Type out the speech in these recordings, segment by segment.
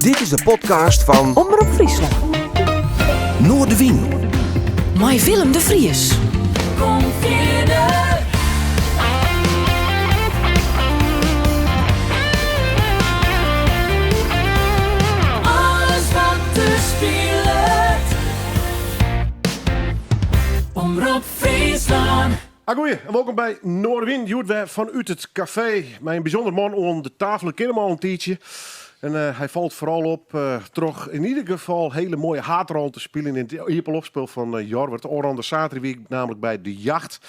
Dit is de podcast van Omroep Friesland. Noordewien. Met Willem de Vries. Kom verder. Alles wat te speelt. Omroep Friesland. Goeie, en welkom bij Noordwin, Joerdwer vanuit het café. Mijn bijzonder man om de tafel, ik ken hem al een tijdje. En hij valt vooral op, toch in ieder geval hele mooie haatrol te spelen in het Ierpelopspel van Jorwert. Oranje Zaterdag, namelijk bij de jacht.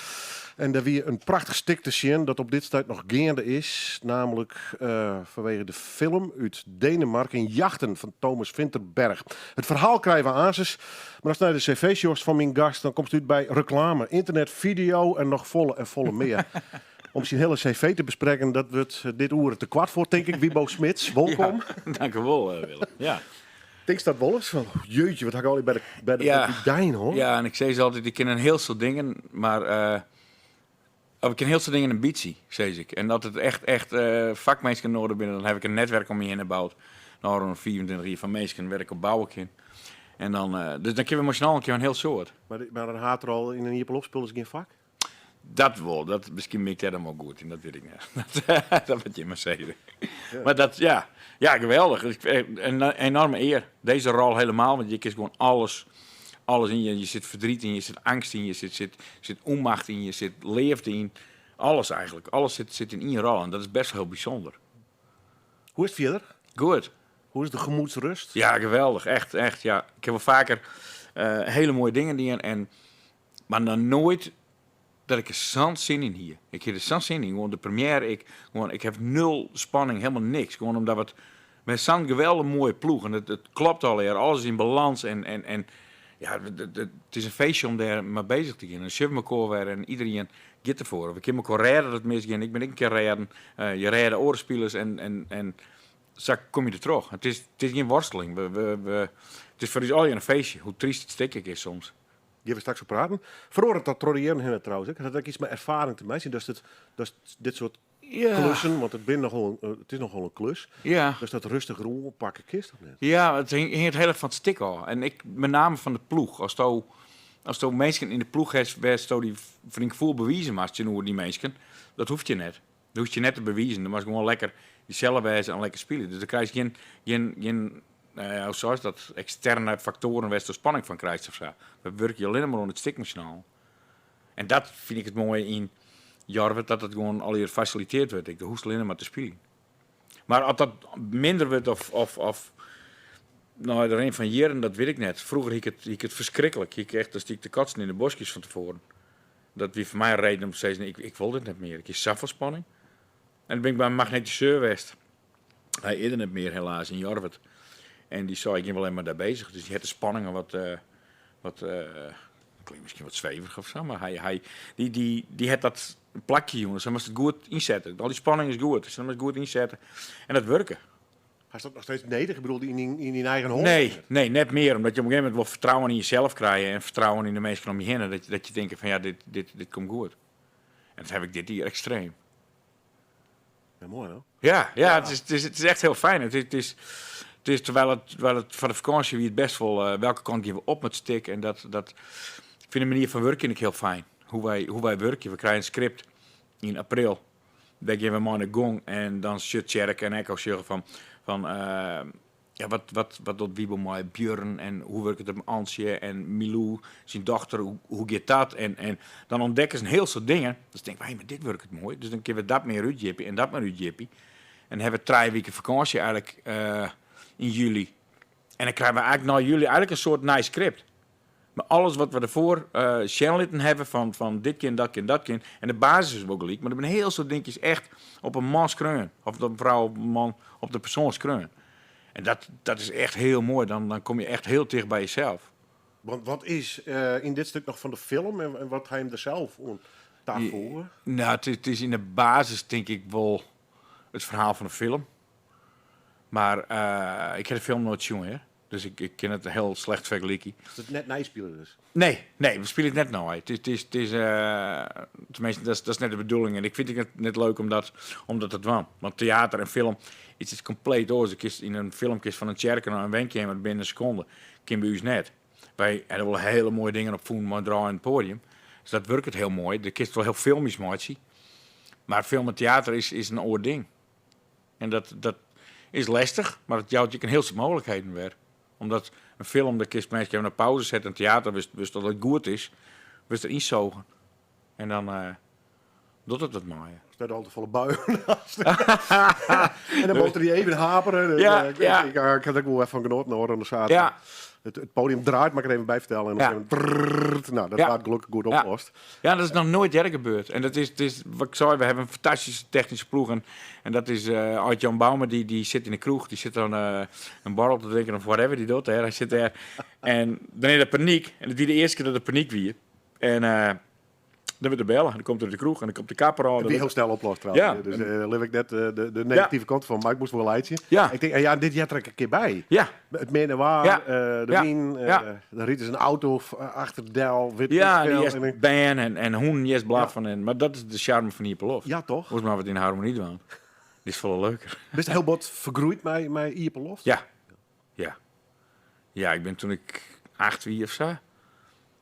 En daar weer een prachtig stuk te zien dat op dit tijd nog gaande is. Namelijk vanwege de film uit Denemarken, Jachten van Thomas Vinterberg. Het verhaal krijgen we aan zich. Maar als naar de cv-shows van mijn gast, dan komt u bij reclame, internet, video en nog volle meer. Om zijn hele cv te bespreken, dat wordt dit uur te kwart voor, denk ik. Wiebo Smits, welkom. Ja, dank u wel, Willem. Ja. Denk dat wel eens van, jeetje, wat had ik al bij de dijn, hoor. Ja, en ik zei ze altijd, ik ken een heel soort dingen, maar ik ken heel soort dingen een ambitie, zei ik. En dat het echt vakmensen nodig binnen, dan heb ik een netwerk om me heen gebouwd. Nou, een 24 jaar van mensen werken bouwen in. En dan, dus dan kunnen we snel een keer een heel soort. Maar een haatrol in een Ierpelopspel is geen vak? Dat wel, dat, misschien ben ik daar dan wel goed in, dat weet ik niet. Dat wat je maar zeggen. Ja. Maar dat, ja, geweldig. Een enorme eer. Deze rol helemaal, want je kiest gewoon alles in je. Je zit verdriet in, je zit angst in, je zit onmacht in, je zit leeft in. Alles eigenlijk. Alles zit in één rol en dat is best heel bijzonder. Hoe is het verder? Goed. Hoe is de gemoedsrust? Ja, geweldig. Echt, ja. Ik heb wel vaker hele mooie dingen die maar dan nooit dat ik er zo'n zin in hier. Ik heb er zo'n zin in. Gewoon de première, ik heb nul spanning, helemaal niks. Gewoon omdat we zo'n geweldig mooie ploeg. En het klopt al hier, alles is in balans. En ja, het is een feestje om daar maar bezig te gaan. En shift elkaar weer en iedereen gaat ervoor. We kunnen elkaar redden dat misgaan. Ik ben een keer redden. Je redden oorspelers en zo kom je er terug. Het is geen worsteling. Het is voor ons al een feestje. Hoe triest het stikkig is soms. Die hebben we straks op praten. Verhoor dat tradiëren hen trouwens. Ik had ook iets met ervaring te maken. Dat is dit soort klussen, want het is nogal een klus. Ja. Dus dat rustig roel pakken kist of net? Ja, het hing het heel erg van het stik al. En ik, met name van de ploeg. Als je mensen in de ploeg hebt, die vriend gevoel bewijzen maar die mensen, dat hoeft je net. Dat hoeft je net te bewijzen. Dan was gewoon lekker jezelf wijzen en lekker spelen. Dus dan krijg je geen hoe zou je dat, externe factoren waar je spanning van krijgt of zo. We werken je alleen maar aan het stikmachinaal. En dat vind ik het mooie in Jorwert, dat het gewoon al hier gefaciliteerd wordt. Ik hoef alleen maar te spelen. Maar als dat minder wordt of nou, er een van jaren, dat weet ik net. Vroeger ik het verschrikkelijk. Ik echt, dan stiek de katsen in de bosjes van tevoren. Dat wie voor mij een reden om te zeggen, ik wil dit niet meer. Ik is safelspanning. En dan ben ik bij een magnetiseur geweest. Hij eerder niet meer helaas in Jorwert. En die zou ik wel alleen maar daar bezig. Dus die had de spanningen wat klinkt misschien wat zweverig of zo, maar hij die had dat plakje, jongens. Hij moest het goed inzetten. Al die spanning is goed. Dus hij moest het goed inzetten. En dat werken. Hij staat nog steeds nederig, ik bedoel, in die eigen hond? Nee, net meer. Omdat je op een gegeven moment wel vertrouwen in jezelf krijgt en vertrouwen in de mensen om je heen. Dat je denkt van ja, dit komt goed. En dat heb ik dit hier extreem. Ja, mooi hoor. Ja. Het is echt heel fijn. Het is terwijl het van de vakantie wie het best wel welke kant geven we op met stik. En dat ik vind de manier van werken ik heel fijn. Hoe wij werken. We krijgen een script in april. Daar geven we maar een gong. En dan zit Tjerk en ik ook zeggen van wat doet Wiebo mooi, Björn en hoe werkt het met Ansje en Milou, zijn dochter, hoe gaat dat? En dan ontdekken ze een heel soort dingen. Dus denk ik, maar dit werkt het mooi. Dus dan kunnen we dat meer uitjippen en dat meer uitjippen. En hebben we 3 weken vakantie eigenlijk in juli. En dan krijgen we eigenlijk na juli eigenlijk een soort nice script. Maar alles wat we ervoor channelitten hebben van dit kind, dat kind, dat kind. En de basis is ook gelijk. Maar er zijn heel soort dingetjes echt op een man skreun. Of op een vrouw, op een man, op de persoon skreun. En dat is echt heel mooi. Dan kom je echt heel dicht bij jezelf. Want wat is in dit stuk nog van de film en wat hij hem er zelf daarvoor? Nou, het is in de basis denk ik wel het verhaal van de film. Maar ik heb de film nooit gezien, hè. Dus ik ken het heel slecht vergelijken. Is het net nijspelen dus? Nee, we spelen het net nou uit. Tenminste, dat is net de bedoeling. En ik vind het net leuk omdat het wel. Want theater en film is compleet anders. In een filmkist van een Tjerken naar een wenkje binnen een seconde. Kan bij u net. Wij hebben wel hele mooie dingen op voelen, maar draaien het podium. Dus dat werkt het heel mooi. De kist wel heel filmisch mooi. Maar film en theater is een oor ding. En dat is lastig, maar het jouwt je een heel veel mogelijkheden weer. Omdat een film, de kist mensen naar pauze zetten, en theater wist dat het goed is, wist er inzogen. En dan doet het wat mooier. Er altijd volle buien naast. En dan moet er die even haperen. Ik had ook wel even van genoten hoor. En dan zaten Ja. Het podium draait, maar ik kan even bij vertellen. En dan zeggen we, brrrr, nou, dat gaat gelukkig goed opgelost. Ja, dat is nog nooit eerder gebeurd. En dat is wat ik zei, we hebben een fantastische technische ploeg. En dat is Art-Jan Bouwman, die zit in de kroeg. Die zit dan een bar op te drinken of whatever die doet. Hij zit daar. En dan is er paniek. En dat is de eerste keer dat er paniek weer. En dan wordt er bellen. En dan komt er de kroeg en dan komt de kapper aan. Die heel snel oplost trouwens. Ja. Dus leef ik net de negatieve kant van. Maar ik moest wel een leidje. Ja. Ik denk, dit jaar trek ik een keer bij. Ja. Het meer en waar, Ja. de wien. Dan riet is een auto achter de del. Wit Ja, spel, die en is ik- ban en hoen, yes, blaf Ja. van en. Maar dat is de charme van Ieperlof. Ja, toch? Moest maar wat in harmonie doen. Die is veel leuker. Best heel bot vergroeid met Ierpeloft. Ja, ik ben toen ik 8 wie of zo.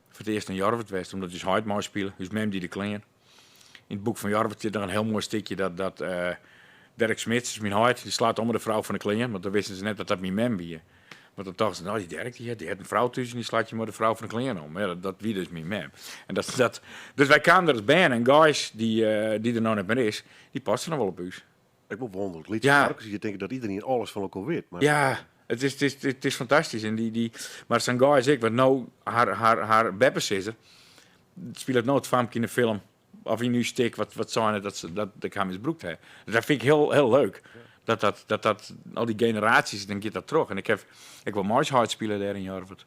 Voor het eerst een Jorvet geweest, omdat hij hard mooi spelen. Dus mem die de klingen. In het boek van Jorvet zit er een heel mooi stukje dat Dirk Smits, is mijn hart, die slaat om de vrouw van de klingen. Want dan wisten ze net dat mijn mem wie. Want dan dachten ze, nou die Dirk die heeft een vrouw tussen, die slaat je maar de vrouw van de klingen om. Ja, dat wie dus mijn mem. En dus wij kwamen er als band en guys die er nou net meer is, die passen dan wel op u. Ik ben wonderlijk. Lied Ja. je denkt dat iedereen alles van elkaar weet. Maar Ja, het is fantastisch. En maar zijn guys ik, want nou haar beppes is er. Speelt nooit vaak in de film. Of in nu stik wat zijn het dat ik hem misbruikt heb. Dus dat vind ik heel leuk. Dat al die generaties, dan gaat dat terug. En ik wil moois hard spelen daar in Jorvet.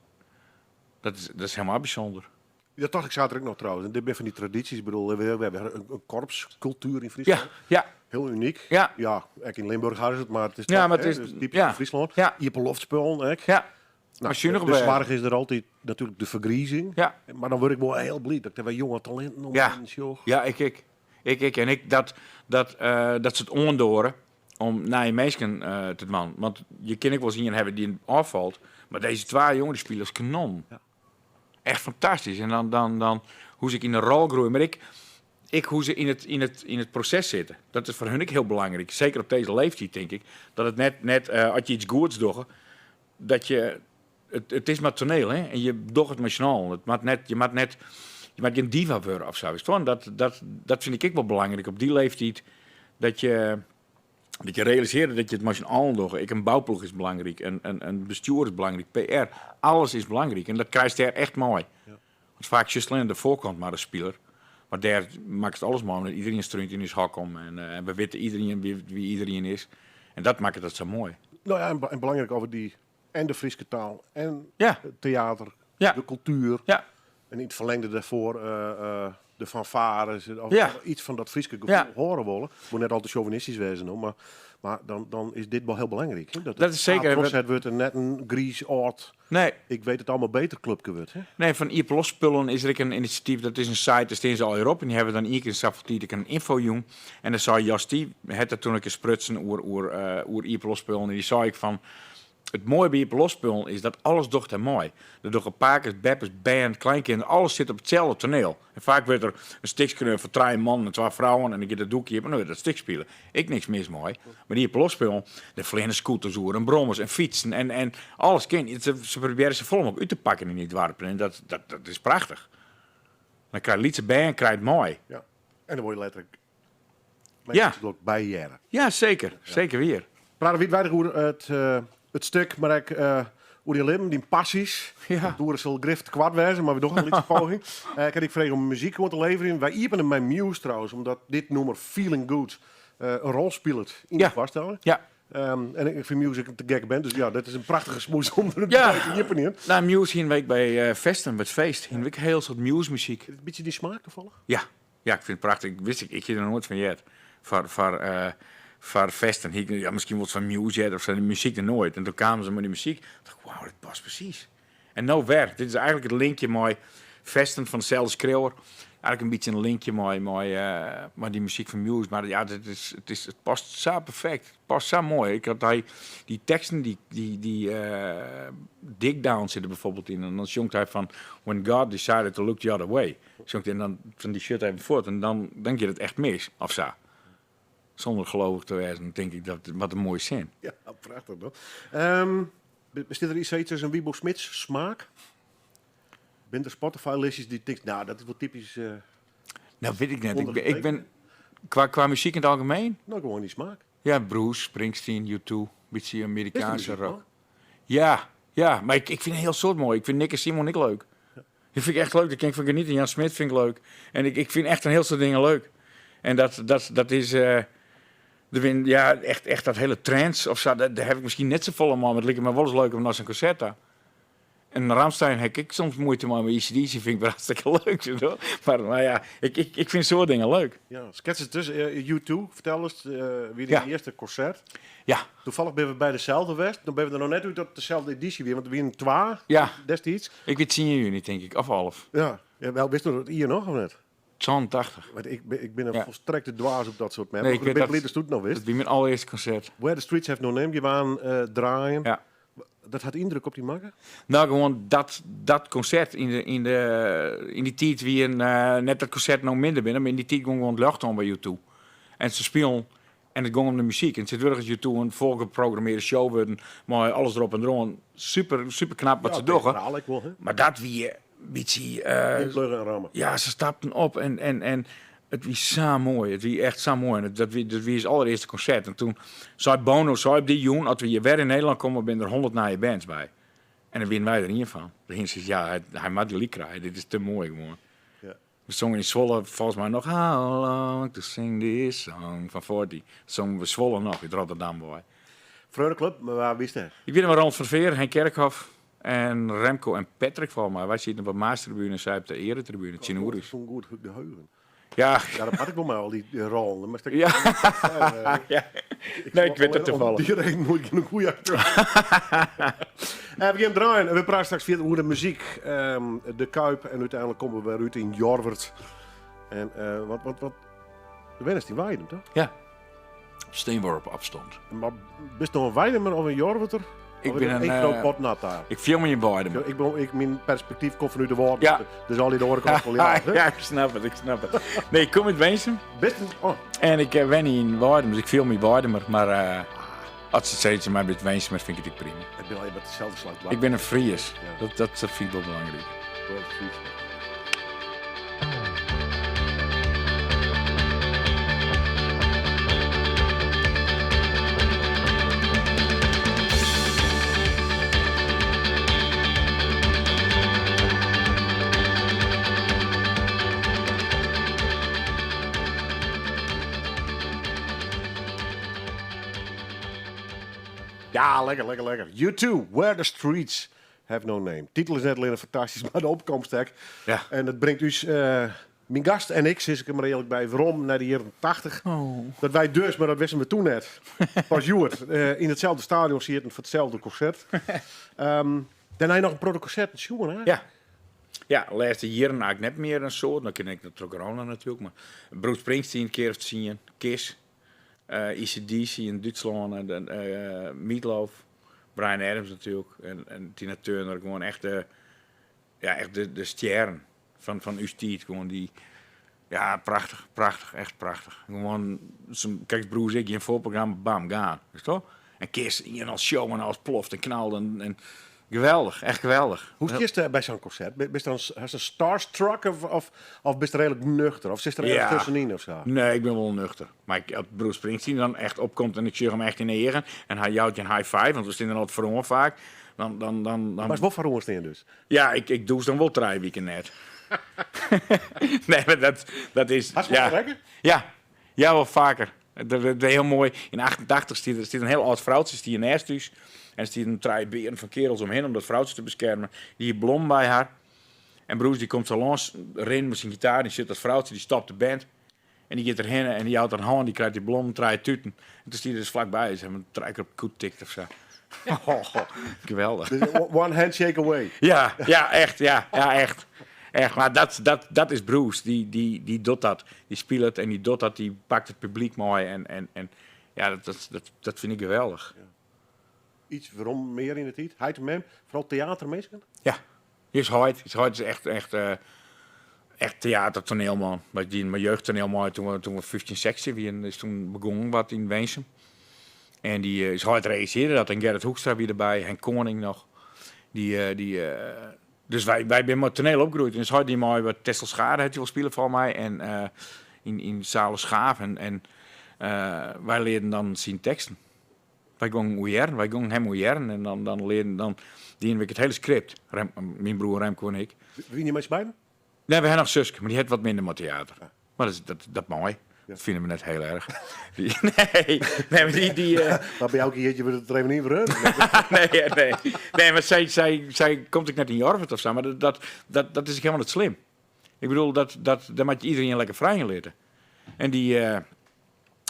Dat is helemaal bijzonder. Ja, toch, ik zat er ook nog trouwens. En dit ben van die tradities. Ik bedoel, we hebben een korpscultuur in Friesland. Ja. Heel uniek. Ja. Ja, ook in Limburg hadden ze het, maar het is Ja, toch, maar het hè, is- dus typisch ja. van Friesland. Ja. Ierpeloftspullen, hè. Ja. Nou, Als je nog de bij- zwaardig is er altijd natuurlijk de vergriezing. Ja. Maar dan word ik wel heel blij dat er weer jonge talenten om Ja. joh. Ja, ik. En dat ze het ondoren om naar je mensen te doen. Want je kan ik wel zien hebben die afvalt. Maar deze twee jongen die spelen als kanon. Ja. Echt fantastisch. En dan hoe ze ik in de rol groeien. Maar ik hoe ze in het proces zitten. Dat is voor hun ook heel belangrijk. Zeker op deze leeftijd denk ik. Dat het net als je iets goeds doet. Dat je... Het is maar toneel, hè. En je doet het maar snel. Je maakt geen diva worden of zo. Dat vind ik wel belangrijk op die leeftijd. Dat je realiseert dat je het machinaal doet. Een bouwploeg is belangrijk. Een bestuur is belangrijk. PR. Alles is belangrijk. En dat krijgt daar echt mooi. Ja. Want vaak is alleen aan de voorkant maar een speler. Maar daar maakt het alles mooi. Omdat iedereen struint in zijn hak om. En we weten iedereen wie iedereen is. En dat maakt het zo mooi. Nou ja, en belangrijk over die... En de Friese taal. En Ja. het theater. Ja. De cultuur. Ja. En in het verlengde daarvoor de fanfares. Of Ja. iets van dat Friese gevoel Ja. horen willen. Moet net altijd chauvinistisch wezen, hoor, maar dan is dit wel heel belangrijk. Hè? Dat is zeker. Het wordt er net een Gries oord. Nee. Ik weet het allemaal beter clubje wordt. Hè? Nee, van Ierpelos spullen is er ook een initiatief. Dat is een site, daar staan ze al Europa. En die hebben dan iedere keer safetiek een info-jong. En dan zei Jastie, het er toen ik eens sprutsen oer Ierpelos spullen. En die zei ik van... Het mooie bij Ierpelos spullen is dat alles docht er mooi. Er doen pakers, beppers, band, kleinkinderen. Alles zit op hetzelfde toneel. En vaak wordt er een stikje voor 3 mannen en 2 vrouwen. En dan gaat het doekje op en dan wordt dat stik spelen. Ik niks mis mooi. Maar die Ierpelos spullen, de vliegen scooters oer en brommers en fietsen en alles. Ze proberen ze vol uit te pakken in die dwarpen. En dat is prachtig. Dan krijg je lietse band, krijg je het mooi. Ja. En dan word je letterlijk Ja. ook bij jaren. Ja, zeker. Zeker weer. Praten we weinig over het stuk, maar ik hoe die lim, die passies. Ja. Door de zal grift kwart wezen, maar we doen een lichte poging. Kan ik vragen om muziek te leveren? Wij iepen mijn Muse trouwens, omdat dit nummer Feeling Good een rol speelt in Ja. de vaststelling. Ja. En ik vind music te gek ben, dus ja, dat is een prachtige smoes om er Ja. te iepen in. Nou, Muse hier een week bij Vesten, met feest. Hier een week heel soort Muse muziek. Een beetje die smaak toevallig? Ja, ik vind het prachtig. Ik heb er nooit van jet. voor festen. Ja, misschien wordt van music of zo, de muziek er nooit. En toen kwamen ze met die muziek. Toen dacht ik, wauw, dit past precies. En nou werkt. Dit is eigenlijk het linkje mooi festen van dezelfde schreeuwer. Eigenlijk een beetje een linkje maar die muziek van Muse. Maar ja, het past zo perfect. Het past zo mooi. Ik had die teksten, die dig down zitten bijvoorbeeld in. En dan zongt hij van When God decided to look the other way. Zongt hij en dan van die shit even voort. En dan denk je het echt mis. Of zo. Zonder gelovig te wezen, denk ik dat wat een mooie zin. Ja, prachtig toch? Bestaat er iets tussen Wiebo Smits smaak? Ben er Spotify-listjes die denkt, nou, dat is wel typisch... Nou, weet ik net. Ondergetekend. Ik ben qua muziek in het algemeen. Nou, gewoon die smaak. Ja, Bruce, Springsteen, U2, een beetje Amerikaanse Beste muziek, rock. Ja, maar ik vind een heel soort mooi. Ik vind Nick en Simon niet leuk. Die vind ik echt leuk. Daar kan ik van genieten. Jan Smit vind ik leuk. En ik vind echt een heel soort dingen leuk. En dat is... echt dat hele trance of zo, daar heb ik misschien net zo vol om, maar het lijkt me wel eens leuk om naar zijn concert te. En Rammstein heb ik soms moeite maar met ECDC vind ik wel hartstikke leuk. Zo. Maar ja, ik vind zo'n dingen leuk. Ja, sketsen tussen U2, vertel eens, wie Ja. de eerste concert. Ja, Toevallig ben we bij dezelfde West. Dan ben we er nog net uit tot dezelfde editie weer, want we winnen 2 ja. destijds. Ik weet 10 juni denk ik, of half. Ja, wel, wist je dat hier nog of net? 82. Want ik ben een Ja. volstrekte dwaas op dat soort Nee, mensen. ik Ik weet ben blij dat- dat het nog wist. Dat was mijn allereerste concert. Where the Streets Have No Name, die waren draaien. Ja. Dat had indruk op die makker? Nou, gewoon dat concert in die tijd wie net dat concert nog minder binnen, maar in die tijd ging gewoon het lucht om bij U2. En ze spelen en het ging om de muziek. En het zit wirklich U2 een volgeprogrammeerde show worden, maar alles erop en eraan. Super, super knap wat ze doen. Verhaal ik wel, hè? Maar dat wie een beetje, In kleuren en rammen. ja, ze stapten op en het was zo mooi. Het was echt zo mooi. En dat was het allereerste concert. En toen zei Bono, op die joen, als we hier weer in Nederland komen, ben er 100 naaie bands bij. En dan winnen wij er niet van. Dan ging ze ja, hij mag die lied krijgen. Dit is te mooi gewoon. Ja. We zongen in Zwolle volgens mij nog How long to sing this song van 40. Zongen we Zwolle nog, uit Rotterdam bij. Vreugdeclub, maar waar wist hij? Ik weet nog wel Ronald van Veer, Henk Kerkhoff en Remco en Patrick volgens mij. Wij zitten op de Maastribune en zij op de Eretribune, Tjinoeris. Zo'n goed geheugen. Ja, Ja, dat had ik wel maar al die rollen. Maar ja. Ja. Nee, ik weet het toevallig. Die reden moet ik een goede acteur. We gaan draaien. We praten straks weer over de muziek. De Kuip. En uiteindelijk komen we weer uit in Jorwert. En wat... De Wennis die waaien, toch? Ja. Steenworp afstand. Maar bist nog een Weidemer of een Jorwerter? Ik Of ben een een, groot pot nat daar. Ik film me in beiden. Mijn perspectief komt vanuit de woorden. Ja. Dus al die de horeca van ja. hè? Ja, ik snap het. Nee, ik kom uit Weensum Best een... Oh, en ik ben niet in Weidem, dus ik film in Weidem. Maar als het steeds maar met Weensum vind ik het prima. ik ben al met dezelfde slag. Ik ben een Fries. Ja. Dat vind ik wel belangrijk. Ja, lekker. U2, Where the Streets Have No Name. Titel is net alleen fantastisch, maar de opkomst hè. Ja. En het brengt dus mijn gast en ik, zit ik er maar eerlijk bij, waarom naar de jaren 80. Dat wij dus, maar dat wisten we toen net, pas Joert, in hetzelfde stadion zitten voor hetzelfde concert. Dan heb je nog een protoconcert met Sjoen, hè? Ja. Ja, de laatste jaren eigenlijk net meer een soort. Dan ken ik dat ook corona natuurlijk. Maar Bruce Springsteen een keer of te zien. Kiss. ECDC in Duitsland. En Meatloaf. Bryan Adams natuurlijk. En Tina Turner. Gewoon echt de sterren van uw tijd. Gewoon die... Ja, prachtig. Echt prachtig. Gewoon... Kijk, Bruce, ik in een voorprogramma. Bam, gaan. Is toch? En Kiss hier als show en als ploft en knalde. En geweldig. Echt geweldig. Hoe is het bij zo'n concert? Ben je dan starstruck of ben je redelijk nuchter? Of zit er ergens Ja. tussenin of zo? Nee, ik ben wel nuchter. Maar als Bruce Springsteen dan echt opkomt en ik zie hem echt in de eren en hij jouwt je een high five, want we staan er altijd voor vaak. Dan Maar is wel voor ons dus. ja, ik doe ze dan wel 3 weken net. Nee, maar dat is... Had je wel lekker? Ja, wel vaker. Dat is heel mooi. In 88 stiet een heel oud vrouwtje die naast thuis. En er stiet een 3 beren van kerels omheen om dat vrouwtje te beschermen. Die blom bij haar. En Bruce die komt zo langs, rennen met zijn gitaar, die zit dat vrouwtje, die stopt de band. En die gaat erheen en die houdt een hand, die krijgt die blom, draait tuten. En toen stier er dus vlakbij. Ze hebben een trekker op koet tikt of zo. Oh, geweldig. Dus one handshake away. Ja, echt. Ja, echt. Echt, maar dat is Bruce. Die doet dat. Die speelt het en die doet dat. Die pakt het publiek mooi. En ja, dat vind ik geweldig. Iets waarom meer in het tijd? Hij hem, vooral theatermensen? Ja, is Hoyt is echt theatertoneelman. Mijn jeugdtoneelman toen we 15, 16 wie is toen begonnen wat in Weensum. En die is Hoyt regisseerde dat. En Gerrit Hoekstra weer erbij. Henk Koning nog. Dus wij zijn met toneel opgegroeid. En is Hoyt die mooi wat Tessel Schade heeft hij wel spelen voor mij. En in Zalen Schaaf. En wij leerden dan zien teksten. Wij gingen hem oeieren en dan leerden die het hele script. Mijn broer Remco en ik. Wie niet met je beiden? Nee, we hebben nog Suske, maar die heeft wat minder met theater. Maar dat mooi. Ja. Dat vinden we net heel erg. Nee, maar Maar bij elke keertje wordt het er even niet voor nee, maar zij komt ik net in Jorvet of zo, maar dat is helemaal het slim. Ik bedoel, daar moet je iedereen lekker vrij in leren. En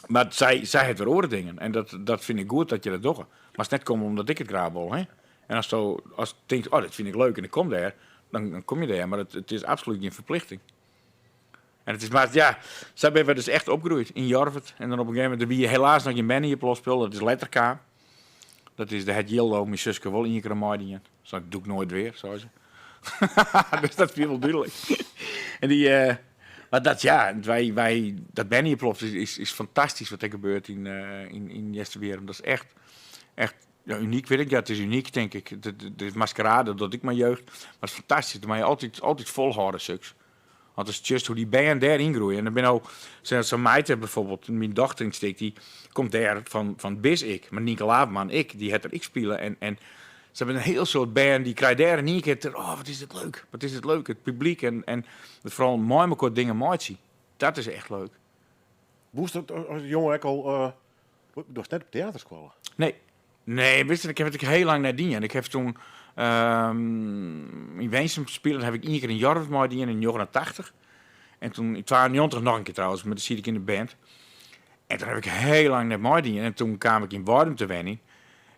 maar zij heeft weer oren dingen. En dat vind ik goed dat je dat doet. Maar het net komt omdat ik het graag wil. Hè? En als je denkt, oh, dat vind ik leuk en ik kom daar, dan kom je daar. Maar het is absoluut geen verplichting. En het is maar, ja, zo hebben we dus echt opgegroeid in Jorvet. En dan op een gegeven moment, wie je helaas nog je man hier spelen, dat is Letterka. Dat is de het Jildo, mijn zusje wel in je kramardien. Dat doe ik nooit weer, zo ze. Dus dat viel wel duidelijk. En maar dat Benny ploft is fantastisch wat er gebeurt in Jesterweerum. Dat is echt uniek, weet ik. Ja, het is uniek, denk ik. De maskerade, dat ik mijn jeugd. Maar het is fantastisch. Maar je altijd volhouden, suks. Want het is just hoe die band daarin groeien. En dan ben ook, zo'n meid bijvoorbeeld, mijn dochter insteekt, die komt daar van Bis ik. Maar Nico Laafman, die het er ik spelen. En ze hebben een heel soort band, die krijgt daar en niet keer, oh, wat is het leuk. Het publiek en vooral mooi elkaar dingen mooi zien. Dat is echt leuk. Boest dat als jongen ik al, was net op theaterschool? Nee, wist je, ik heb het heel lang nadien. En ik heb toen in Weensum gespeeld, heb ik één keer een Jorvet mooi die in 89. En toen in 92 nog een keer trouwens, met de zit ik in de band. En toen heb ik heel lang net mooi die. En toen kwam ik in Wardum te wennen.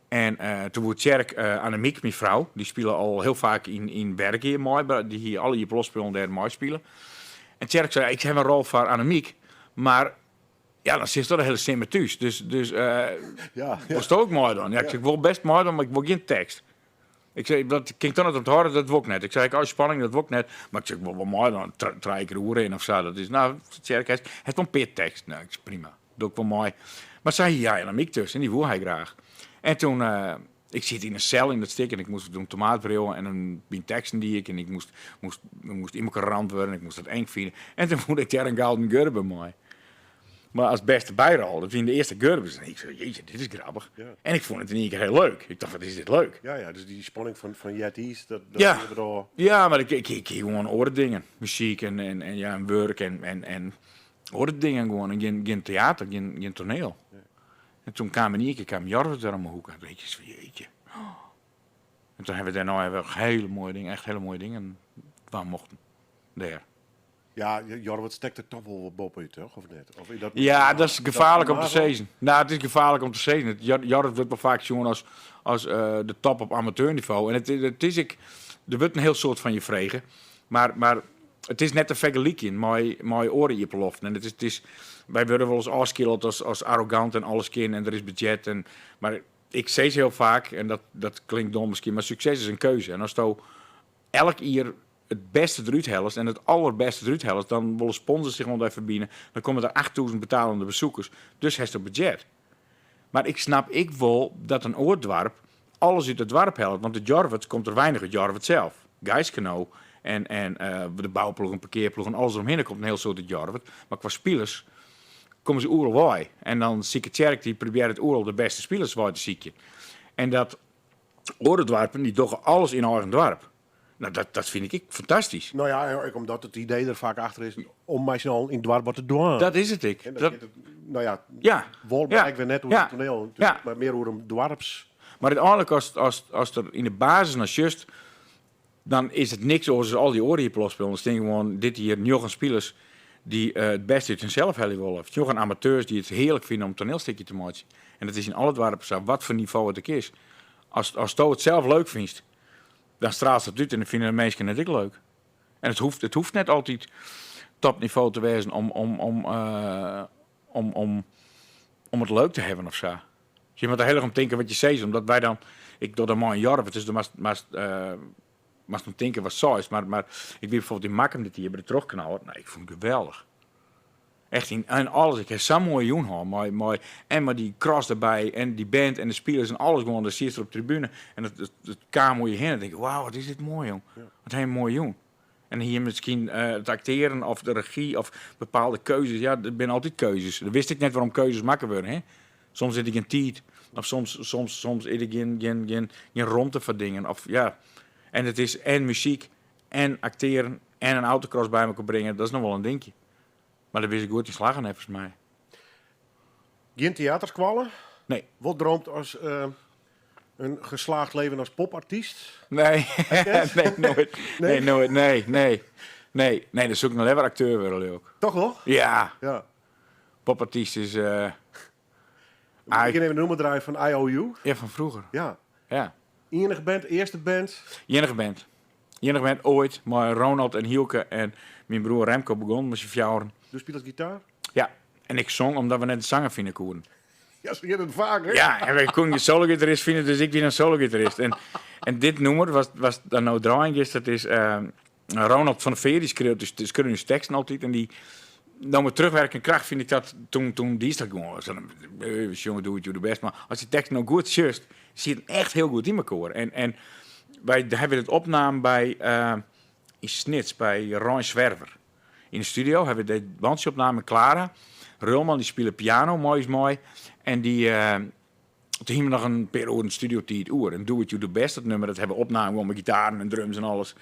En toen wordt Tjerk Annemiek, mijn vrouw, die spelen al heel vaak in Bergen hier mooi, die hier alle je plosspelen daar mooi spelen. En Tjerk zei, ik heb een rol voor Annemiek, maar ja, dan zit dat een hele slimme thuis. Dus was het ook mooi dan? Ja, ik zei, ik wil best mooi dan, maar ik wil geen tekst. Ik zei, dat ging toch net op het horen, dat wil ik net. Ik zei, als spanning, dat wil ik net. Maar ik zei, ik wil wel mooi dan, draai ik er oren in of zo. Dat is, nou, Tjerk heeft een peertekst. Nou, ik zei, prima, doe ik wel mooi. Maar zei ja, Annemiek dus, en die wil hij graag. En toen, ik zit in een cel in dat stik en ik moest doen tomaatbril en dan ben teksten die ik en ik moest in elkaar rand worden en ik moest dat eng vinden. En toen vond ik daar een gouden Gerber mooi. Maar als beste bijrol, dat in de eerste Gerbers, en ik zei, jeetje, dit is grappig. Ja. En ik vond het in één keer heel leuk. Ik dacht, wat is dit leuk? Ja, dus die spanning van Jetties, dat ja. Er al... Ja, maar ik gewoon hoorde dingen. Muziek en werk en hoorde dingen gewoon. En geen theater, geen toneel. Ja. En toen kwam Jorvet er om mijn hoek. En weet je, jeetje. En toen hebben we daar hele mooie dingen, echt hele mooie dingen waar mochten. Daar. Ja, Jorvet stekt er toch wel wat boven uit, toch? Of net? Of dat is gevaarlijk om te zeggen. Nou, het is gevaarlijk om te zeggen. Jorvet wordt wel vaak gezien als de top op amateurniveau. En er wordt een heel soort van je vregen. Maar het is net een vergelijking. Mooi oren je beloften. En het is wij worden wel eens afgeschilderd als arrogant en alles kind en er is budget. Maar ik zeg ze heel vaak, en dat klinkt dom misschien, maar succes is een keuze. En als je elk jaar het beste eruit helst en het allerbeste eruit helst, dan willen sponsors zich gewoon even binnen. Dan komen er 8000 betalende bezoekers. Dus heeft het budget. Maar ik wil dat een oordwarp alles uit het dorp helpt. Want de Jorvet komt er weinig uit Jorvet zelf. Geiskano en de bouwploeg en parkeerploeg en alles eromheen komt een heel soort uit Jorvet. Maar qua spelers komen ze oerl bij. En dan zie ik Tjerk die probeert het oerl de beste spelers bij te zieken. En dat oordwarpen die doen alles in eigen dorp. Nou, dat vind ik fantastisch. Nou ja, omdat het idee er vaak achter is om mij snel in het dorp te doen. Dat is het, ik. Nou ja, ja. Wel bereikt we net hoe het toneel, maar meer hoe een dorps. Maar uiteindelijk, als er in de basis naar just, dan is het niks als al die oren hier spelen. Dan denk gewoon, dit hier 9 spelers, die het beste uit zichzelf willen. Of jonge amateurs die het heerlijk vinden om een toneelstukje te maken. En dat is in al het waarde zo, wat voor niveau het ook is. Als je het zelf leuk vindt, dan straalt het uit en dan vinden de mensen het ook leuk. En het hoeft net altijd topniveau te wezen om het leuk te hebben of zo. Dus je moet er heel erg om denken wat je zegt, omdat wij dan, ik doe dan maar een jaar, dus dan maar om denken wat zo is. Maar ik weet bijvoorbeeld in Makkum dit hier bij de terugknallen. Nou, ik vond het geweldig. Echt in alles. Ik heb zo'n mooie joen gehad. Mooi. En maar die cross erbij en die band en de spelers en alles gewoon. Dan zie je er op de tribune en het kwam mooi heen. En dan denk ik, wauw, wat is dit mooi, jong. Ja. Wat een mooi joen. En hier misschien het acteren of de regie of bepaalde keuzes. Ja, er zijn altijd keuzes. Dan wist ik net waarom keuzes maken worden. Hè? Soms zit ik in tijd. Of soms zit ik geen ronde van dingen. Of ja. En het is en muziek en acteren en een autocross bij elkaar brengen. Dat is nog wel een dingetje. Maar daar wist ik goed in slagen heeft volgens mij. Geen theaterskwallen? Nee. Wat droomt als een geslaagd leven als popartiest? Nee, nee, nooit. Nee, nooit. Nee, dat is ook nog lekker acteur worden ook. Toch wel? Ja. Ja. Popartiest is... Ik kan even de nummer draaien van IOU. Ja, van vroeger. Ja. Ja. Enige band, eerste band? Enige band ooit. Maar Ronald en Hielke en mijn broer Remco begonnen met zijn fjouwen. Dus speelt gitaar? Ja. En ik zong omdat we net de zanger vinden koeren. Ja, ze het vaak, hè? Ja, en we konden een solo-gitarist vinden, dus ik ben een solo-gitarist. En dit nummer was dan nou drawing is, dat is Ronald van der Veer, die schreeuwt dus kunnen teksten altijd. En die, nou met terugwerkende kracht vind ik dat toen die stak gewoon, jongen, doe het je de best. Maar als die tekst nou goed just, zie je het echt heel goed in elkaar. En wij hebben het opname bij in Snits, bij Ron Zwerver. In de studio hebben we de bandjesopname met Clara. Rulman, die speelde piano, mooi. En die, toen hebben we nog een periode studio die het oer. En Do It You The Best, dat nummer, dat hebben we opname gewoon met gitaren en drums en alles.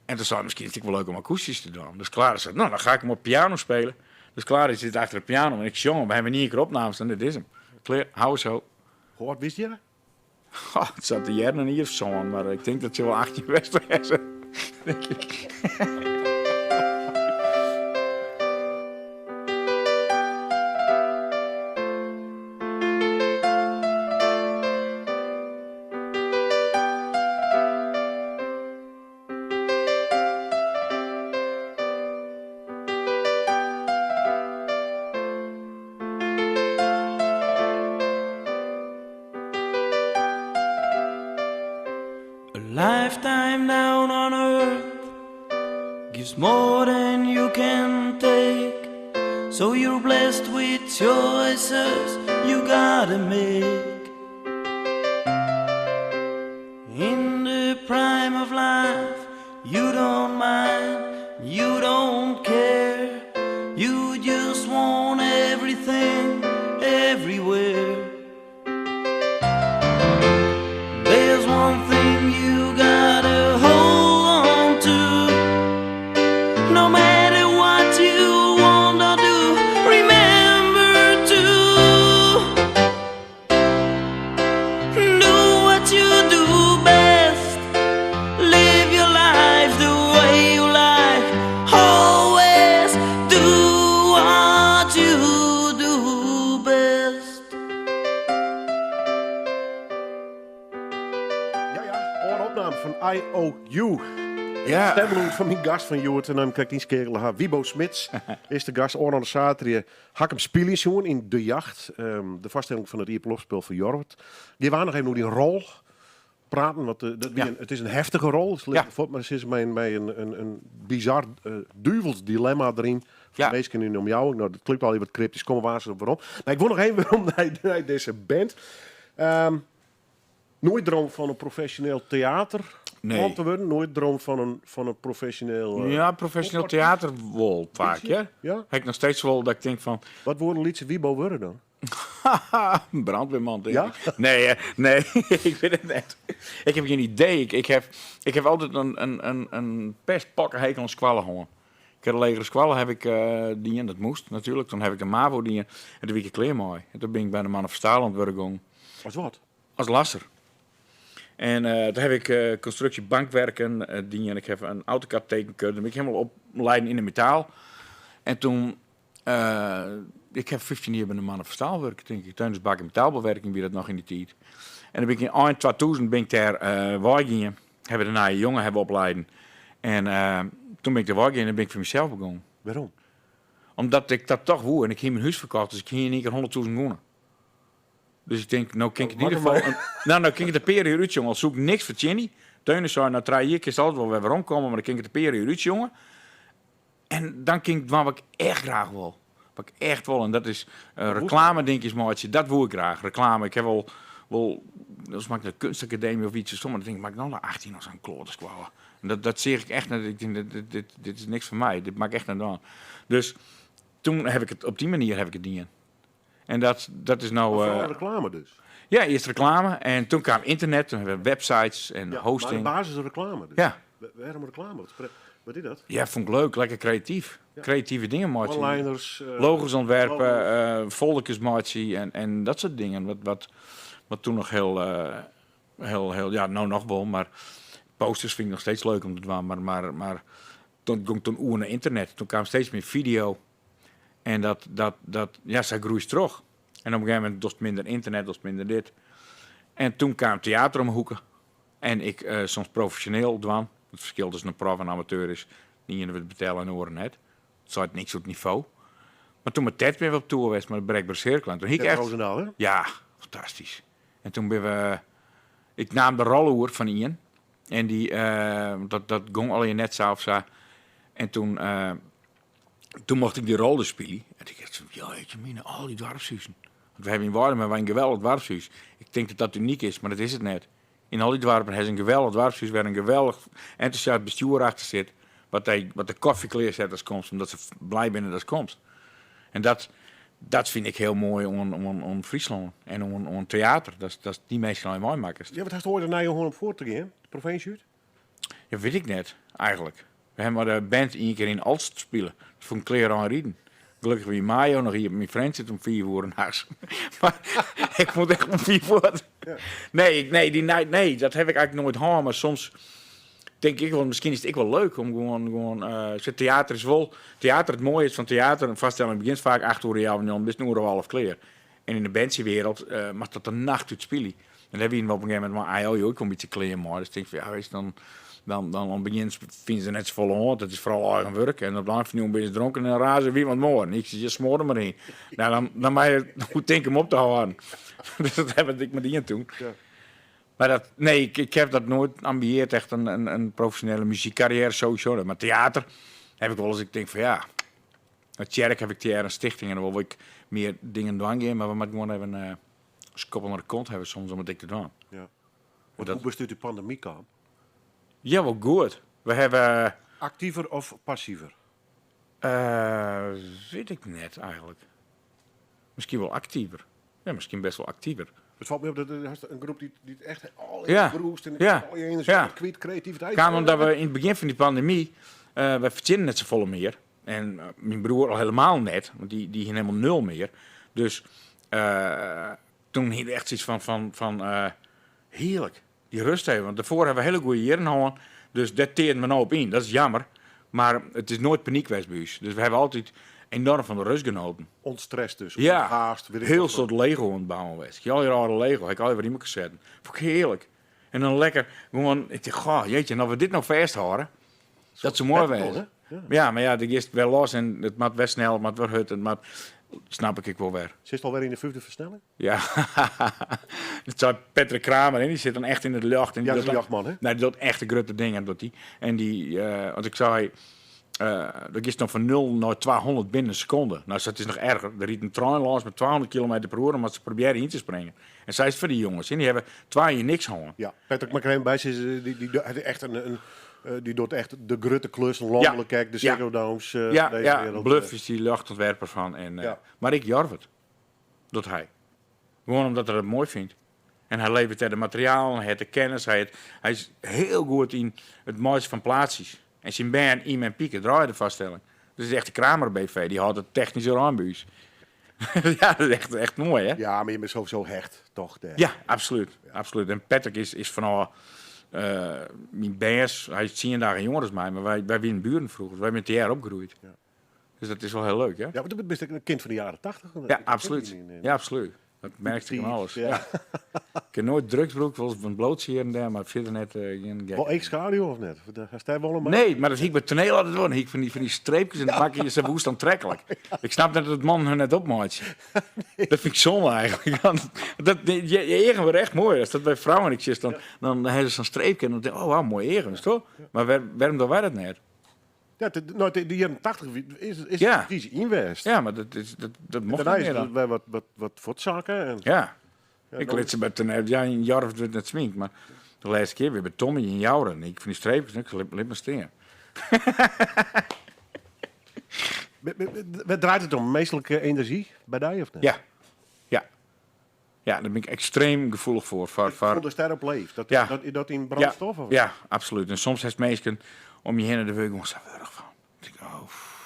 En toen zei misschien is het wel leuk om akoestisch te doen. Dus Clara zei, nou, dan ga ik hem op piano spelen. Dus Clara zit achter de piano en ik zong, we hebben niet een keer opnames en dit is hem. Klaar, hou zo. Wat wist je? Oh, het zat de jaren niet of zo, maar ik denk dat je wel 18 best is. Denk ik. Lifetime down on earth gives more than you can take. So you're blessed with choices you gotta make. In the prime of life, you don't mind, you don't care. You just want everything, everywhere. There's one thing you gotta hold on to. No matter what you want to do, remember to do what you do best. Live your life the way you like. Always do what you do best. Ja, opname van IOU. Ja. Stemmeling van mijn gast van Joert en dan kijk die skegelen. Wibo Smits is de gast. Orno de Saterje. Hakkem Spilies in De Jacht. De vaststelling van het Ierplofspel voor Jorwert. Die waren nog even over die rol praten. Want het is een heftige rol. Het ligt voor, maar het is mij een bizar duvels dilemma erin. Voor Ja. mensen nu om jou. Nou, dat klinkt al even wat cryptisch. Kom maar waar waarom. Maar ik wil nog even waarom naar deze band. Nooit droom van een professioneel theater. Nee. Te worden. Nooit droom van een professioneel... Ja, professioneel theater wel vaak, ja. Ja? Heb ik nog steeds wel dat ik denk van... Wat worden Lietse Wiebo worden dan? Een brandweerman, denk Ja? ik. Nee, ik weet het net. Ik heb geen idee. Ik heb altijd een pestpakken hekel aan squallenhoorn. Ik heb de legere squallen, heb ik die dat moest natuurlijk. Toen heb ik de MAVO die en de week kleer mooi. En toen ben ik bij de mannen van Staland worden Als wat? als lasser. En toen heb ik constructie bankwerken die en ik heb een AutoCAD tekenkunde. Dan ben ik helemaal opleiden in de metaal. En toen, ik heb 15 jaar bij de mannen verstaal werken, denk ik. Tijdens bak- en metaalbewerking wie dat nog in die tijd. En dan ben ik in eind 2000 ben ik daar weggingen. Hebben daarna een jongen hebben opleiden. En toen ben ik er weggingen en ben ik voor mezelf begonnen. Waarom? Omdat ik dat toch woe en ik heb mijn huis verkocht, dus ik ging in één keer 100.000 wonen. Dus ik denk, nou kan ik in ieder geval... nou kan ik de periode uit, jongen. Als zoek niks voor Jenny. Teunen zei, nou 3 jaar is altijd wel weer rondkomen, maar dan kan ik de periode uit, jongen. En dan kan ik wat ik echt graag wil. Wat ik echt wil, en dat is reclame, denk ik, maatje. Dat wil ik graag, reclame. Ik heb wel als maak ik de kunstacademie of iets, sommige denk ik, maak ik nou naar 18 of zo'n klooters kwalen. Dat zie ik echt, ik denk, dit is niks voor mij. Dit maak ik echt niet aan. Dus toen heb ik het, op die manier heb ik het niet in. En dat is nou... Vooral reclame dus. Ja, eerst reclame en toen kwam internet, toen hebben we websites en Ja, hosting. maar de basis is reclame dus. Ja. Waarom reclame? Wat is dat? Ja, vond ik leuk, lekker creatief. Ja. Creatieve dingen maken. One-liners. Logos ontwerpen, foldertjes maken en dat soort dingen. Wat toen nog heel, ja, nou nog wel, maar posters vind ik nog steeds leuk om te doen. Maar toen ging toen oer naar internet, toen kwam steeds meer video. En ja, zij groeit terug. En op een gegeven moment was het minder internet, was het minder dit. En toen kwam theater om de hoeken. En ik soms professioneel dwan. Het verschil tussen een prof en amateur is niet in het betalen en horen net. Het zou niks op het niveau. Maar toen mijn Ted weer op tour was met de Breakbaar Cirkel. En toen ik echt... Roosendaal, hè? Ja, fantastisch. En toen ben we... Ik nam de rolloer van Ian. En die... dat ging al in net zelfs. En toen mocht ik die rol dus spelen. En ik dacht, ja, jeetje mine, al die dwarfshuizen. Want we hebben in Waarden een geweldig dwarfshuis. Ik denk dat dat uniek is, maar dat is het net. In al die dwarpen hebben ze een geweldig dwarfshuis waar een geweldig enthousiast bestuur achter zit. Wat de koffie zet als komst, omdat ze blij zijn als komst. En dat vind ik heel mooi om Friesland en om theater. Dat is die mensen alleen mooi maken. Ja, wat had je ooit naar je gewoon op voor te gaan? De provincie uit? Ja, weet ik net, eigenlijk. We hebben maar de band één keer in Alst spelen. Dat vond ik Claire aan Rieden. Gelukkig wie Mayo nog hier op mijn vriend zit om 4 uur naast. Maar ik moet echt om 4 uur. Ja. Nee, dat heb ik eigenlijk nooit gehad. Maar soms denk ik wel, misschien is het wel leuk om gewoon theater is wel... Theater, het mooie is van theater, een vaststelling begint vaak 8 uur jaar en dan best een uur of half kleer. En in de bandjewereld mag dat de nacht uit spelen. En dan hebben we op een gegeven moment, maar ik kom een beetje kleer, maar dus denk ik van, ja, weet je, dan begin vinden ze net zo vol hond. Dat is vooral eigen werk. En op de avond ben je dronken en dan razen wie wat morgen. Ik zeg, je smoor er maar in. Nou, dan mag je goed denken om op te houden. Dus dat heb ik met die toen. Ja. Maar ik heb dat nooit ambieerd, echt een professionele muziekcarrière sowieso. Maar theater heb ik wel eens, ik denk van ja, met Tjerk heb ik theater een stichting en dan wil ik meer dingen doen. Maar we moeten gewoon even een koppel naar de kont hebben soms om het ik te doen. Ja. Want Dat- hoe bestuurt de pandemie kan? Ja, wel goed. We hebben... Actiever of passiever? Weet ik net eigenlijk. Misschien wel actiever. Ja, misschien best wel actiever. Het valt me op dat er is een groep die het echt al Ja. broest en Ja. al je energie Ja. kwijt, creativiteit. Kwam omdat we in het begin van die pandemie, we verdienen net zo volle meer. En mijn broer al helemaal net, want die ging helemaal 0 meer. Dus toen had ik echt zoiets van heerlijk, die rust hebben. Want daarvoor hebben we hele goede jaren gehad. Dus dat teert me nou op in. Dat is jammer. Maar het is nooit paniek geweest bij ons. Dus we hebben altijd enorm van de rust genoten. Ontstrest dus. Ja, Haast. Weet ik heel wat. soort Lego aan het bouwen geweest. Ik al die rare Lego, heb ik al even in elkaar zetten. Vond ik heerlijk. En dan lekker, gewoon, ik dacht, goh, jeetje, nou we dit nog vasthouden. Dat is zo mooi Pettenpot, geweest. hè? Ja. Ja, maar ja, de is wel los en het maakt wel snel, het maakt wel hut, het maakt, snap ik wel weer. Zit alweer in de 5e versnelling? Ja, dat zou Patrick Kramer, hè, die zit dan echt in het lucht. En die Ja, dat is doet een dan- jachtman, hè? Nee, die doet echt de grote dingen, doet die. En die, want ik zei, dat is dan van 0 naar 200 binnen een seconde. Nou, dat is nog erger. Er riet een trein los met 200 km per uur, omdat ze proberen in te springen. En zij is voor die jongens, en die hebben 2 jaar niks gehouden. Ja. Patrick McCrane bij zich, die doet echt die doet echt de grutte klus, een landelijk, kijk, de Ja. Ziggo Domes. Ja, deze ja, wereld, Bluff is die luchtontwerper van. En, Ja. Maar ik jarf het. Doet hij. Gewoon omdat hij het mooi vindt. En hij levert er de materiaal, hij heeft de kennis, hij is heel goed in het mooiste van plaatsjes. En zijn band, Iman Pieken, draaien de vaststelling. Dus het is echt de Kramer BV, die houdt het technische aanbuis. Ja, dat is echt mooi, hè? Ja, maar je bent sowieso hecht, toch? Ja, absoluut. Absoluut. En Patrick is van mijn bands, hij is 10 dagen jonger dan mij, maar wij winnen buren vroeger. Wij zijn met de jaar opgegroeid. Ja. Dus dat is wel heel leuk, ja? Ja, maar dat bent een kind van de jaren 80. Ja, absoluut. Ja, absoluut. Dat merkte ik aan alles. Ja. Ik heb nooit drugsbroek, wel eens een blootje hier en daar, maar verder net geen gek. Wel ex-radio of net? Hij wel een man? Nee, maar dat hiek bij het toneel altijd worden. Hiek van die streepjes en dan maak je ze woest aantrekkelijk. Ik snap net dat het man hun net opmaakt. Dat vind ik zonde eigenlijk. Je eigen wordt echt mooi. Als dat bij vrouwen niks is, dan hebben ze zo'n streepje en dan denk ik, oh, wauw, mooi eigen, toch? Maar waarom doen wij dat net? Ja, de jaren 80 is Ja. de crisis inwest. Ja, maar dat mocht Daarna niet is meer het dan. bij wat voortzaken. En, Ja. Ja, Ik dan- liet ze bij toneel, ja, een jaar of het net smink, maar de laatste keer weer bij Tommy in Jouren. En ik van die streepjes, ik liet me stingen. Wat draait het om? Meestelijke energie bij die of niet? Ja. Ja. Ja, daar ben ik extreem gevoelig voor. Voor de ster op leeft. Ja. Dat in brandstof? Of? Ja, absoluut. En soms heeft mensen om je heen en de week gewoon zo erg van. Dan denk ik, oh,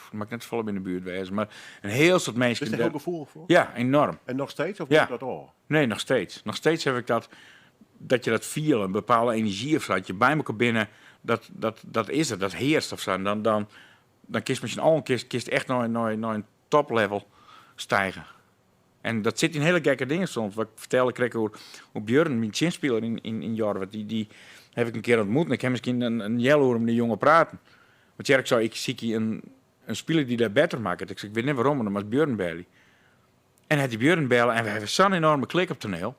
dat mag net volop in de buurt wezen. Maar een heel soort mensen. Is er heel gevoelig voor? Ja, enorm. En nog steeds? Of Ja. niet dat al? Nee, nog steeds. Nog steeds heb ik dat je dat viel, een bepaalde energie of zo, dat je bij elkaar binnen, dat is het, dat heerst of zo. En dan kiest misschien al een kist echt naar een toplevel stijgen. En dat zit in hele gekke dingen soms. Wat ik vertelde, kreeg hoe Björn, mijn chinspeler in Jorwet, die heb ik een keer ontmoet. En ik heb misschien een jel horen met die jongen praten. Want Jerk zei, ik zie hier een speler die dat beter maakt. Ik zei, ik weet niet waarom, maar dat was Björn Belly. En hij die Björn bellen en we hebben zo'n enorme klik op toneel.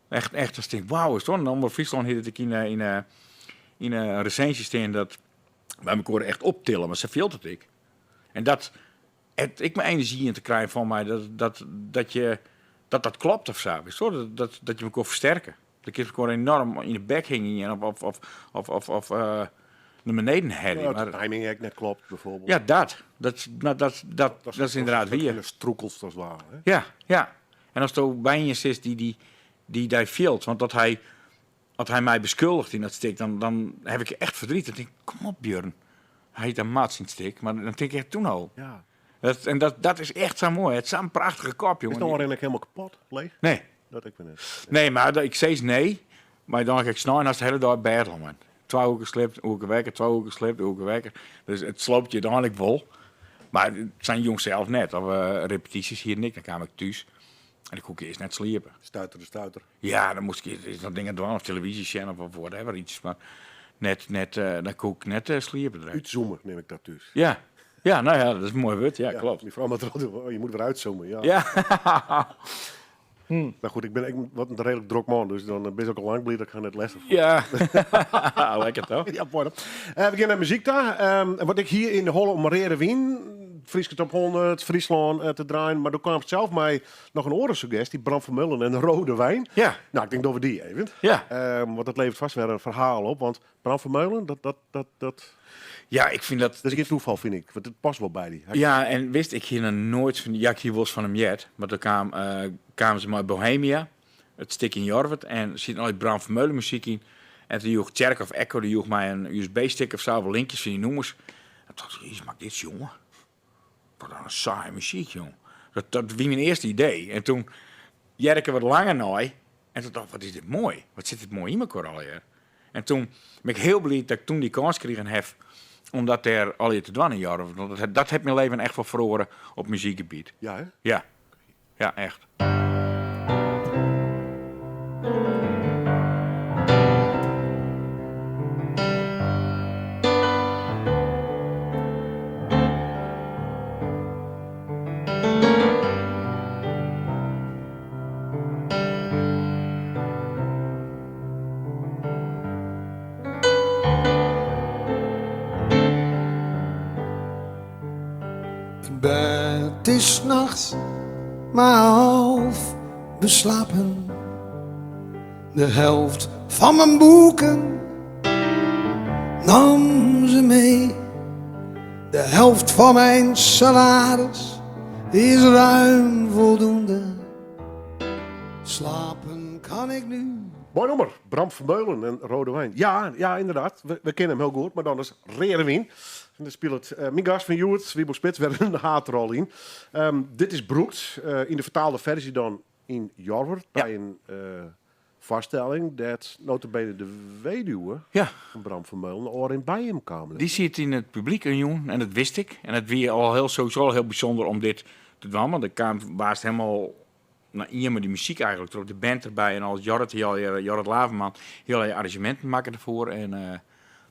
Echt, als ik denk, wauw, is toch? En dan bij Friesland hield ik in een recensie staan dat bij elkaar echt optillen, maar ze veel te dik. En ik mijn energie in te krijgen van mij, dat klopt of zo. Is toch? Dat je elkaar versterken. Dat je elkaar enorm in de bek hingen of naar beneden herrie. Ja, Maar de timing heeft net klopt, bijvoorbeeld. ja, dat is inderdaad weer. Dat stroekels, als het ware. Hè? Ja, ja. En als er bij je is die daar veelt, want dat hij mij beschuldigt in dat stik, dan heb ik echt verdriet. Dan denk ik, kom op Björn. Hij heeft een maat in het stik, maar dan denk ik echt toen al. Ja. Dat is echt zo mooi. Het is zo'n prachtige kop, Is jongen. het nog eigenlijk helemaal kapot, leeg? Nee, Dat ik ben net. nee, maar ik zei nee. Maar dan ga ik snel en als de hele dag battle, man. 2 weken slept, een weken wekker, 2 weken slept, een weken wekker. Dus het sloopt je uiteindelijk wel. Maar het zijn jongens zelf net. Of repetities hier niet, dan kwam ik thuis. En ik kon eerst net sliepen. Stuiter. Ja, dan moest ik eerst nog dingen doen, of televisie of whatever iets. Maar dan kon ik net sliepen. Uitzoomen, neem ik dat dus. Ja. Ja, nou ja, dat is een mooi woord. Ja, klopt. Die vrouw met je moet weer uitzoomen. Ja. Ja. Maar goed, ik word een redelijk druk man, dus dan ben ik ook al lang blij dat ik ga net lessen. Ja. Lekker toch? Ja, mooi. We beginnen met muziek daar. En wat ik hier in de Holle om Marere Wien, Friesland Top 100, Friesland te draaien. Maar toen kwam het zelf mij nog een oorlogssuggestie, Bram van Mullen en Rode Wijn. Ja. Nou, ik denk dat we die even. Ja. Want dat levert vast weer een verhaal op. Want Bram van Mullen, dat Ja, ik vind dat... is geen toeval, vind ik. Want het past wel bij die. Ja, en wist ik hier nog nooit van... Ja, ik hier was van hem jet. Maar toen kwamen ze maar Bohemia, het stik in Jorwet. En er zit nooit Bram van Meulen muziek in. En toen joeg Tjerk of Echo, die joeg mij een USB-stick of zo, wel linkjes van die noemers. En toen dacht ik, jezus, maak dit jongen. Wat dan een saaie muziek, jongen. Dat was mijn eerste idee. En toen Jerke wat langer nooit. En toen dacht ik, wat is dit mooi. Wat zit dit mooi in elkaar alweer. En toen ben ik heel blij dat ik toen die kans kreeg en heb... Omdat er al je te doen in jaren. Dat heeft mijn leven echt wel verloren op muziekgebied. Ja, hè? Ja. Ja, echt. Het is nachts, maar half beslapen. De helft van mijn boeken nam ze mee. De helft van mijn salaris is ruim voldoende. Slapen kan ik nu. Mooi nummer. Bram van Meulen en Rode Wijn. Ja, inderdaad. We kennen hem heel goed, maar dan is Rere Wien. En dan speelt het mijn gast van Joert, Wiebel Spits, weer een haatrol in. Dit is Broeks, in de vertaalde versie dan in Jorwert, bij een vaststelling dat notabene de weduwe Ja, van Bram van Meulen oor in bij hem kwamen. die zit in het publiek een jong en dat wist ik. En het was al sowieso heel bijzonder om dit te doen. Want de was helemaal met die muziek eigenlijk erop, de band erbij en al Jorrit Laverman, heel je arrangementen maken ervoor. En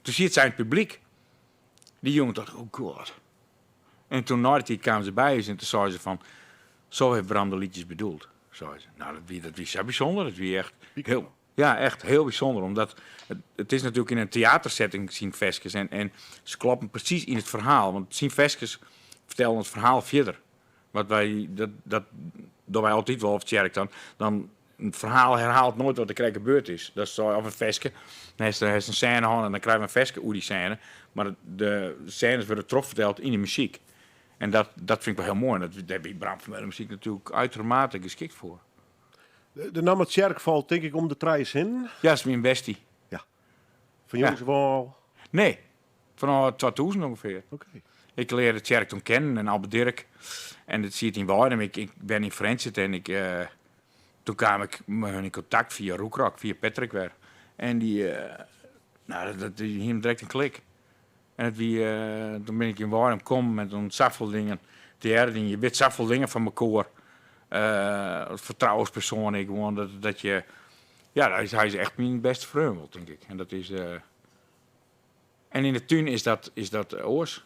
toen ziet zij het publiek. Die jongen dacht, oh god. En toen na die tijd kwamen ze bij en toen zeiden ze van, zo heeft Bram de liedjes bedoeld. Zeiden ze. Nou, dat was zo bijzonder. Dat was echt heel, ja, echt heel bijzonder. Omdat het is natuurlijk in een theatersetting, Sien Veskes. En ze kloppen precies in het verhaal. Want Sien Veskes vertellen het verhaal verder. Wat wij, dat doen wij altijd wel, of Tjerk dan het verhaal herhaalt nooit wat er gebeurd is. Dat is zo, of een Veske. Dan heeft een scène aan en dan krijgen we een Veske over die scène. Maar de scènes worden terug verteld in de muziek. En dat vind ik wel heel mooi. En daar heb je Bram van Meulen muziek natuurlijk uitermate geschikt voor. De naam het Tjerk valt denk ik om de treis in. Ja, dat is mijn bestie. Van Ja. jongens wel. Nee, vanaf 2000 ongeveer. Oké. Ik leerde Tjerk toen kennen en Albert Dirk. En dat zie je in Waarden. Ik ben in Friendship en toen kwam ik in contact via Roekrak, via Patrick weer. En die hielp direct een klik. En toen ben ik in Waarden gekomen met een zoveel dingen. Je weet zoveel dingen van mijn koor. Vertrouwenspersoon. Dat je... Ja, hij is echt mijn beste vriend, denk ik. En dat is... En in de tuin is dat Oors.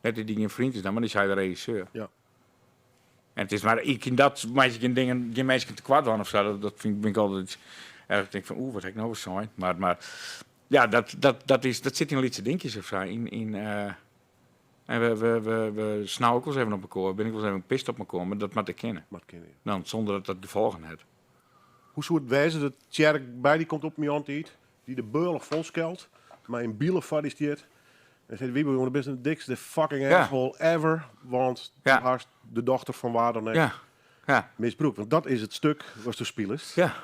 Net die een vriend is dan, maar die is hij de regisseur. Ja. En het is maar ik in dat meisje dingen, geen meisje te kwaad van of zo. Dat vind ik altijd erg. Denk van, wat heb ik nou eens zijn? Maar ja, dat zit in lietse dingetjes of zo. En we snauwen ook wel eens even op elkaar. Ben ik wel eens even pist op elkaar, maar dat moet ik kennen. Dan zonder dat dat de volgen heeft. Hoe zou het wijzen dat Tjerk bij die komt op mijn hand die de beurlig volskelt, maar in Bielefeld is die het. En zei wie jongen, best een dikste fucking asshole ever, want Ja. hij is de dochter van waar dan ook Ja, misbruikt. Want dat is het stuk was de spelers. ja,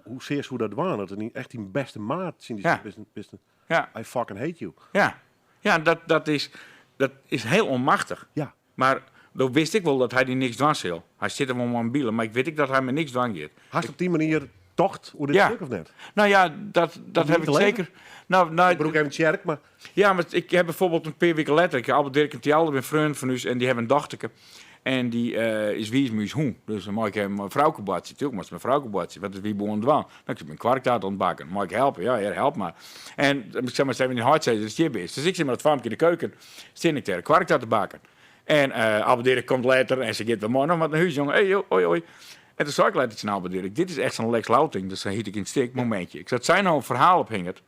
Hoe zeer hoe dat waren, dat het niet echt die beste maat zien die Ja. best ja, I fucking hate you. ja. Ja, dat is heel onmachtig. Ja. Maar dan wist ik wel dat hij die niks dwang wil. Hij zit er wel aan bielen, maar ik weet dat hij me niks dwang geeft. Hast je op die manier tocht hoe dit Ja. stuk of net? Nou ja, dat heb ik te leven? zeker. Ik broek even Tjerk, maar Ja, maar ik heb bijvoorbeeld een paar weken later, Albert Dirk en Tialde, een vriend van ons, en die hebben een dochterke. En die is wiesmuis hoen. Dus dan mag ik hem een vrouwkebadje. Natuurlijk moet mijn vrouwkebadje. Wat is wie boven dwang? Dan ik mijn kwarktaart ontbakken. Mag ik helpen? Ja, heer, help maar. En ik zeg maar, ze hebben in hart zeggen, dat is je best. Dus ik zit met het farmje in de keuken. Steen ik tegen kwarktaart te bakken. En Albert Dirk komt later en ze gaat wel mooi nog wat naar huis, jongen. Hey, oi. En toen zei ik later naar Albert Dirk, dit is echt zo'n Lex Louting. Dus dan hiet ik in het stik, momentje. Ik zei, zijn nou een verhaal ophingert,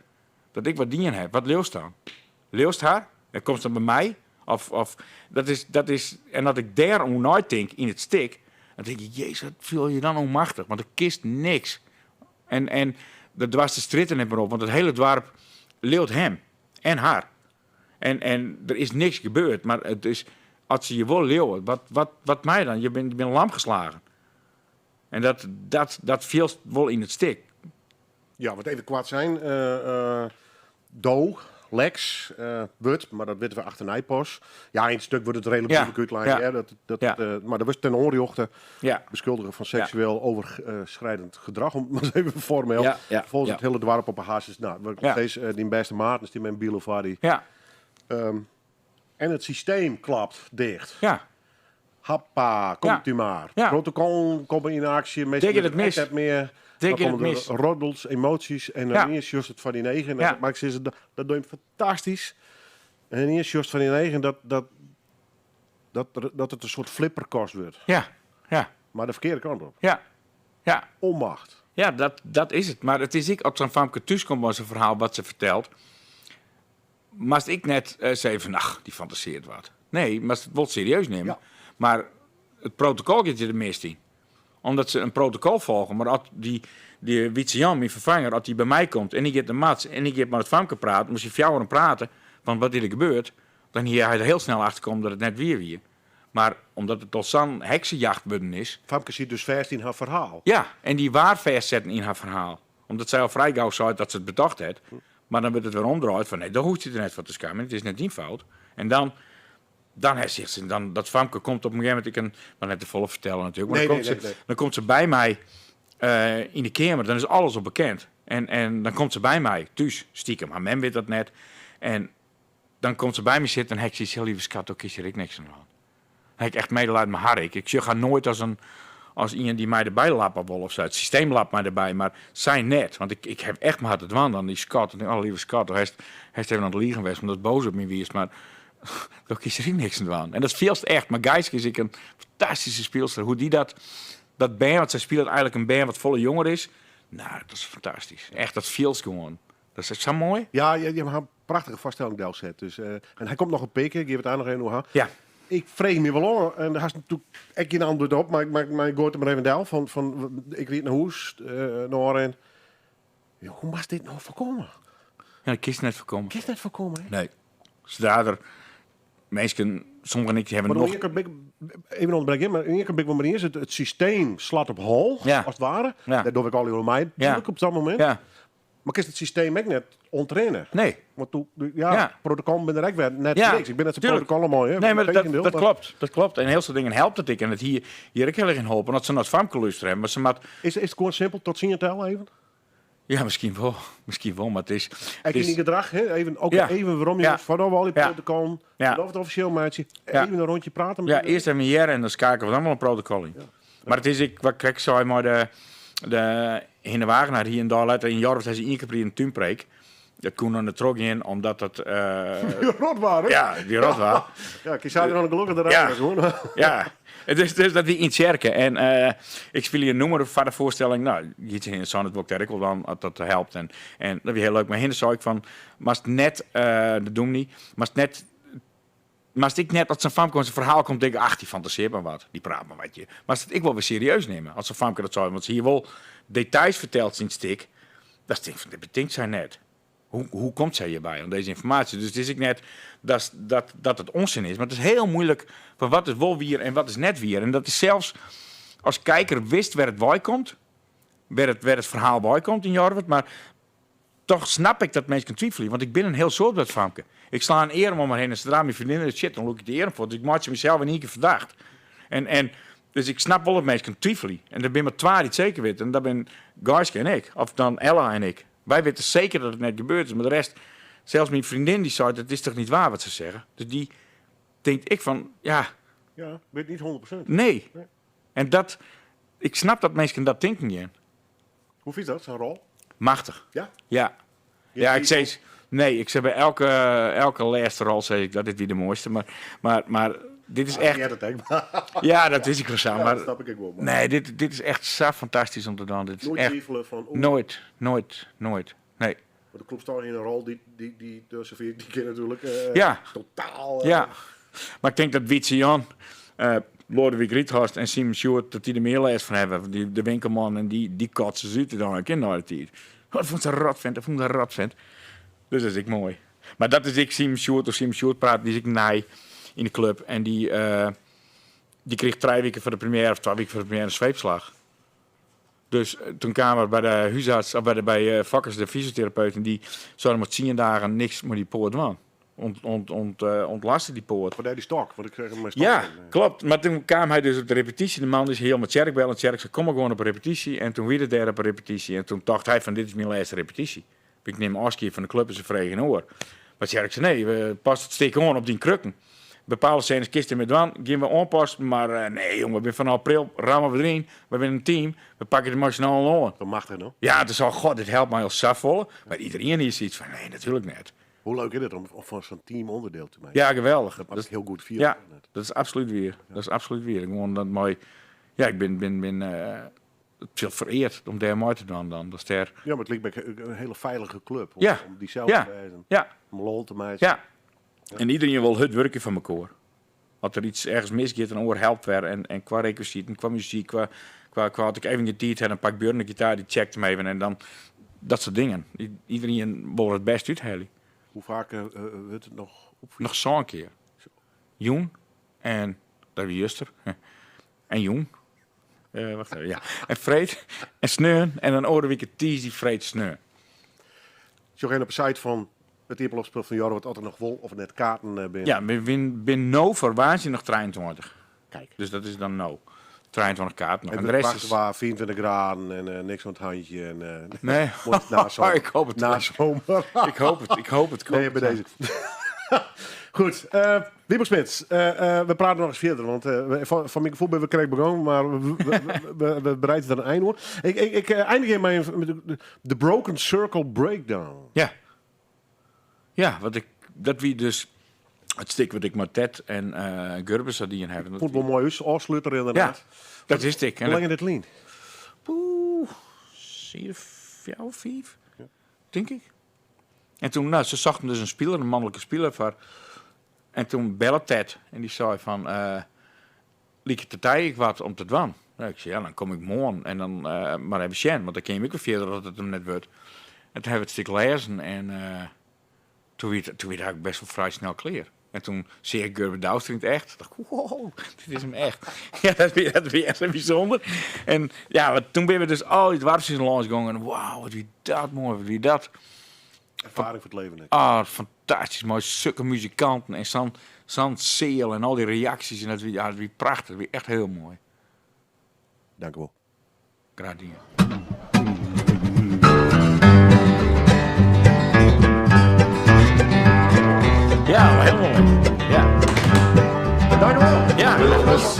dat ik wat dingen heb. Wat leeuwst dan? Leeuwst haar? En komt ze bij mij? Of dat is, en dat ik daar om nooit denk in het stik, dan denk ik, jezus, wat viel je dan onmachtig? Want er kist niks. En dat was de stritten net maar op, want het hele dorp leeuwt hem en haar. En er is niks gebeurd, maar het is, als ze je wil leeuwen, wat mij dan? Je bent lam geslagen. En dat viel wel in het stik. ja, wat even kwaad zijn. Lex, Wut, maar dat weten we achter Nijpos. Ja, in het stuk wordt het redelijk Ja, moeilijk uitleggen. ja. Ja. Maar dat was ten onrechte Ja, beschuldigen van seksueel overschrijdend gedrag, om het maar even formeel. Ja, ja, Volgens ja. het hele dorp op een haasjes. Nou, we Ja. steeds die beste maat is die met Bielefeld. ja, En het systeem klapt dicht. ja. Happa, komt Ja. u maar. Ja. Protocol komt in actie. Meestal Denk je het mis? echt meer. Denk Dan je het komen mis? er roddels, emoties. En dan Ja. eerst just het van die 9. Ja. Maar ik zeg ze, dat doe je fantastisch. En eerst just van die 9 dat het een soort flipperkast wordt. Ja, ja, Maar de verkeerde kant op. ja, ja. Onmacht. Ja, dat is het. Maar het is ik, op zo'n famke thuis komt was een verhaal wat ze vertelt. Maar ik net zei van, ach, die fantaseert wat. Nee, maar het wordt serieus nemen. Ja. Maar het protocol gaat je er mist in. Omdat ze een protocol volgen. Maar als die Wietse Jan, mijn vervanger, als die bij mij komt en ik get de mats en ik get met het famke praten, moest je jou praten van wat er gebeurt, dan hier hij er heel snel achter komt dat het net weer. Maar omdat het tot zo'n heksenjacht worden is, Famke zit dus vast in haar verhaal. ja, en die waar vastzetten in haar verhaal. Omdat zij al vrij gauw zei dat ze het bedacht had. Maar dan wordt het weer omdraaid van nee, dan hoeft je er net van te schamen. Het is net die fout. En dan zegt ze, dat Famke komt op een gegeven moment, ik kan maar net de volle vertellen natuurlijk. Maar Nee, dan, nee, komt nee. ze, dan komt ze bij mij in de kamer, dan is alles al bekend. En dan komt ze bij mij, thuis, stiekem. Maar men weet dat net. En dan komt ze bij me zitten en ik zeg, heel lieve schat, ook is er ik niks aan de hand. Dan heb ik echt medelijden met haar. Ik zeg, ga nooit als iemand die mij erbij lappen wil of zo. Het systeem lapt mij erbij, maar zij net. Want ik heb echt maar hard het waan aan die schat. En oh, lieve schat, hij is even aan het liegen geweest, omdat het boos op me was. Maar ook is er niks aan de hand. En dat is echt. Maar Gijske is een fantastische speelster. Hoe die dat band, want zij speelt eigenlijk een band wat volle jonger is. Nou, dat is fantastisch. Echt, dat feels gewoon. Dat is echt zo mooi. Ja, je hebt een prachtige vaststelling Delzet. Dus, en hij komt nog een peken, ik geef het aan nog even hoe. Ja. Ik vreeg me wel aan, en daar is natuurlijk echt geen antwoord op, maar ik gooi het maar even del van ik riet naar huis, naar en hoe was dit nou voorkomen? Ja, ik kies net voorkomen. Is net voorkomen, hè? Nee. Zodra er mensen, sommigen niet hebben Maar nog... even onderbreken, maar in één keer is het systeem slaat op hol, Ja. als het ware. Ja. Dat doe ik al heel mij natuurlijk op dat moment. Ja. Maar is het systeem ook net ontrainen? Nee. Want toen, Ja. protocol ben er ook weer net Ja, niks. Ik ben net zo'n tuurlijk. protocol mooi, hè? Nee, maar Tegendeel, dat klopt. Dat klopt. En heel veel dingen helpt het ik. En het hier ik heel erg in hopen. Dat ze naar het famke luisteren. Maar ze maakt... Is het gewoon simpel tot zien tel even? Ja, misschien wel. Misschien wel, maar het is... Ik in die gedrag, hè? Even, ook Ja. even waarom je Ja. voordat we al die Ja. protocol, Ja. of het officieel maatje, Ja. even een rondje praten. Met Ja, eerst even hier en dan kijken we dan wel een protocol in. Maar het is, wat ik zei, maar de Hinde Wagenaar hier en daar later in Jorf, hij is één keer in een tuinpreek. Dat kon er trok in, omdat het... die rot waren. ja, die rot was. Ja, ik zei er nog een gelukkig de Ja. rij gewoon. Ja, dus dat wie in het kerken. En ik speel hier een nummer van de voorstelling. Nou, je in het Sonnet Book ik wel dan dat helpt. En dat is heel leuk. Maar hinder zou ik van, maar net, dat doen we niet, maar ik net als een famke zijn verhaal komt, denk ik, ach, die fantaseert maar wat. Die praat maar wat je. Maar als ik wel weer serieus nemen, als een famke dat zou, want ze hier wel details vertelt sinds stik, dat betinkt zij net. Hoe komt zij hierbij aan deze informatie? Dus het is ik net dat het onzin is. Maar het is heel moeilijk van wat is wel weer en wat is net weer. En dat is zelfs als kijker wist waar het bij komt, waar het verhaal bij komt in Jorwert, maar toch snap ik dat mensen twijfelen. Want ik ben een heel soort dat famke. Ik sla een eer om me heen en zodra mijn vriendinnen het shit, dan loop ik de eer voor. Dus ik maak ze mezelf in één keer verdacht. Dus ik snap wel dat mensen twijfelen. En daar ben maar twee die het zeker weten. En dat ben Gijske en ik. Of dan Ella en ik. Wij weten zeker dat het net gebeurd is. Maar de rest, zelfs mijn vriendin die zei, dat is toch niet waar wat ze zeggen. Dus die denkt ik van, ja, Ja, weet niet 100%. nee. En dat, ik snap dat mensen dat denken niet. Hoe is dat, zo'n rol? Machtig. Ja? Ja. Ja, ik zei, nee, ik zeg bij elke laatste rol zeg ik dat dit weer de mooiste. Maar dit is echt, Ja, dat denk ik. ja, dat is ik wel zo. Ja, Maar dat snap ik ook wel. Maar nee, dit is echt zo fantastisch om te doen. Dit is nooit echt, twijfelen van, nooit. Nee. de club staat in een rol die tussen die keer natuurlijk Ja. totaal... Ja, maar ik denk dat Wietse Jan, Lodewijk Riethorst en Simon Stewart, dat die er meer les van hebben. De winkelman en die kotsen ze uit dan ik in de tijd. Dat vond ze een rot vent. Dus dat is ik mooi. Maar dat is ik Simon Stewart praat, die is ik naai in de club. En die kreeg 3 weken voor de première of 2 weken voor de première een zweepslag. Dus toen kwamen we bij de huisarts, of bij Vakkers, de fysiotherapeut, en die zouden maar 10 dagen niks met die poort doen. Ontlasten die poort. Voor die stok, want ik zeg hem maar stok. Ja, klopt. Maar toen kwam hij dus op de repetitie. De man is heel met Tjerk bellen. Tjerk zei, kom maar gewoon op een repetitie. En toen weer de derde op een repetitie. En toen dacht hij van, dit is mijn laatste repetitie. Ik neem afscheid van de club en ze vregen oor. Maar Tjerk zei, nee, we passen het steek gewoon op die krukken. Bepaalde scènes kisten met wan, gaan we aanpassen. Maar nee jongen, we zijn van april, rammen we erin. We zijn een team, we pakken de nationaal aan. Dat mag het nog. Ja, het is al, god, dit helpt mij als safvolle. Maar iedereen is iets van, nee, natuurlijk niet. Hoe leuk is het om van zo'n team onderdeel te maken? Ja, geweldig. Dat mag ik heel goed vier. Ja, dat is absoluut weer. Dat is absoluut weer. Gewoon dat mooi. Ja, ik ben veel vereerd om daar mooi te doen dan. Dat is der. Ja, maar het lijkt me een hele veilige club. Om, Ja. om die zelf Ja. te wijzen. Ja, Om lol te maken. ja. En iedereen wil het werken van elkaar. Als er iets ergens misgaat, dan helpt weer. En qua requisieten, qua muziek, qua had ik even getierd en een pak Björn de gitaar, die checkt hem even. En dan dat soort dingen. Iedereen wil het best uithalen. Hoe vaak wordt het nog opvielen? Nog zo'n keer. Joen en dat was Juster. En Joen. Wacht even, ja. En Freed en Sneun. En dan Oordewieke Ties die Freed Sneun. Zo geen op de site van het eerpelopspel van Jorre wat altijd nog wol of net kaarten binnen. Ja, ben no voor waanzinnig 23. Kijk. Dus dat is dan no. 23 kaarten nog. En En de de rest wacht is... waar 24 graden en niks aan het handje. En, Nee, mooi na zomer. ik hoop het. Na zomer. Ik hoop het. Nee, bij deze. Goed, Wiebo Smits, we praten nog eens verder, want van mijn gevoel ben we correct begonnen, maar we bereiden er een einde voor. Ik eindig hier met de Broken Circle Breakdown. Ja. Ja, dat wie dus het stuk wat ik met Ted en Gurbus hadden hebben. Vond wel mooi, afsluiter Ja, inderdaad. dat is dik. Hoe lang in het lean? Oeh, 4 of 5, denk ik. En toen, nou, ze zochten dus een speler, een mannelijke speler voor. En toen belde Ted en die zei van, liek het de tijd wat om te doen? Nou, ik zei, ja, dan kom ik morgen en dan maar even zien, want dan ken je ook weer verder dat het hem net wordt. En toen hebben we het stuk lezen en toen werd het eigenlijk best wel vrij snel clear. En toen zie ik Gerben Douwstring echt. Dacht ik, wow, dit is hem echt. Ja, dat is echt bijzonder. En ja, toen ben we dus al die dwarsjes langs gegaan. En wauw, wat wie dat mooi, wat wie dat. Ervaring voor het leven. Ah, fantastisch mooi. Zulke muzikanten en zo'n seel en al die reacties. En dat wie prachtig, dat wie echt heel mooi. Dank u wel. Graag dingen. Ja, helemaal mooi. Ja. Dank u wel. Ja, dat was...